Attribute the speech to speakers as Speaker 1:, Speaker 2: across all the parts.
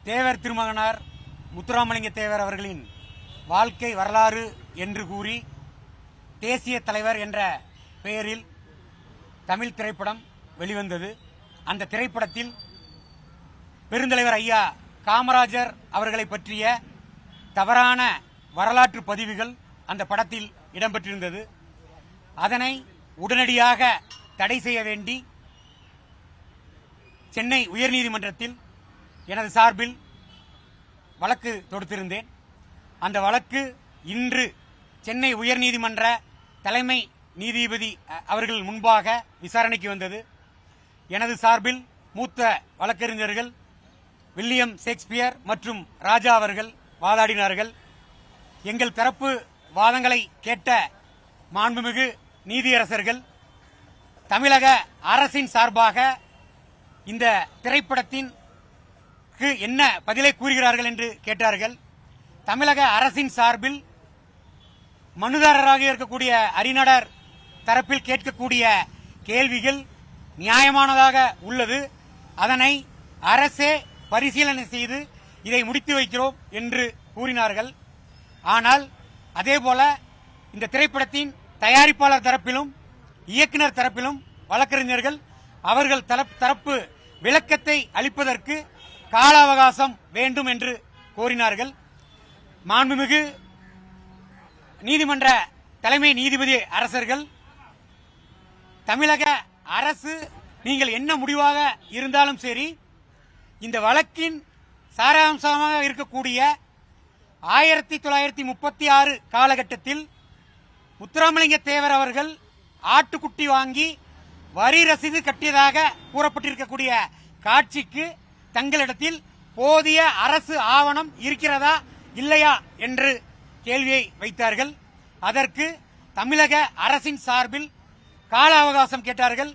Speaker 1: தேவர் திருமகனார் முத்துராமலிங்க தேவர் அவர்களின் வாழ்க்கை வரலாறு என்று கூறி தேசிய தலைவர் என்ற பெயரில் தமிழ் திரைப்படம் வெளிவந்தது. அந்த திரைப்படத்தில் பெருந்தலைவர் ஐயா காமராஜர் அவர்களை பற்றிய தவறான வரலாற்று பதிவுகள் அந்த படத்தில் இடம்பெற்றிருந்தது. அதனை உடனடியாக தடை செய்ய வேண்டி சென்னை உயர்நீதிமன்றத்தில் எனது சார்பில் வழக்கு தொடுத்திருந்தேன். அந்த வழக்கு இன்று சென்னை உயர்நீதிமன்ற தலைமை நீதிபதி அவர்கள் முன்பாக விசாரணைக்கு வந்தது. எனது சார்பில் மூத்த வழக்கறிஞர்கள் வில்லியம் ஷேக்ஸ்பியர் மற்றும் ராஜா அவர்கள் வாதாடினார்கள். எங்கள் தரப்பு வாதங்களை கேட்ட மாண்புமிகு நீதியரசர்கள் தமிழக அரசின் சார்பாக இந்த திரைப்படத்தின் என்ன பதிலை கூறுகிறார்கள் என்று கேட்டார்கள். தமிழக அரசின் சார்பில் மனுதாரராக இருக்கக்கூடிய அறிஞர் தரப்பில் கேட்கக்கூடிய கேள்விகள் நியாயமானதாக உள்ளது. அதனை அரசே பரிசீலனை செய்து இதை முடித்து வைக்கிறோம் என்று கூறினார்கள். ஆனால் அதேபோல இந்த திரைப்படத்தின் தயாரிப்பாளர் தரப்பிலும் இயக்குனர் தரப்பிலும் வழக்கறிஞர்கள் அவர்கள் தரப்பு விளக்கத்தை அளிப்பதற்கு கால அவகாசம் வேண்டும் என்று கோரினார்கள். மாண்புமிகு நீதிமன்ற தலைமை நீதிபதி அரசர்கள் தமிழக அரசு நீங்கள் என்ன முடிவாக இருந்தாலும் சரி, இந்த வழக்கின் சாராம்சமாக இருக்கக்கூடிய 1936 காலகட்டத்தில் முத்துராமலிங்க தேவர் அவர்கள் ஆட்டுக்குட்டி வாங்கி வரி ரசீது கட்டியதாக கூறப்பட்டிருக்கக்கூடிய காட்சிக்கு தங்களிடத்தில் போதிய அரசு ஆவணம் இருக்கிறதா இல்லையா என்று கேள்வியை வைத்தார்கள். அதற்கு தமிழக அரசின் சார்பில் கால அவகாசம் கேட்டார்கள்.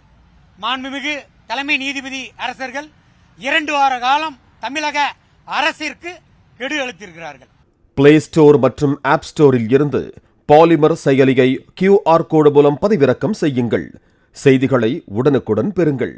Speaker 1: மாண்புமிகு தலைமை நீதிபதி அரசர்கள் 2 வார காலம் தமிழக அரசிற்கு கெடு அளித்திருக்கிறார்கள்.
Speaker 2: பிளே ஸ்டோர் மற்றும் ஆப் ஸ்டோரில் இருந்து பாலிமர் செயலியை QR கோடு மூலம் பதிவிறக்கம் செய்யுங்கள். செய்திகளை உடனுக்குடன் பெறுங்கள்.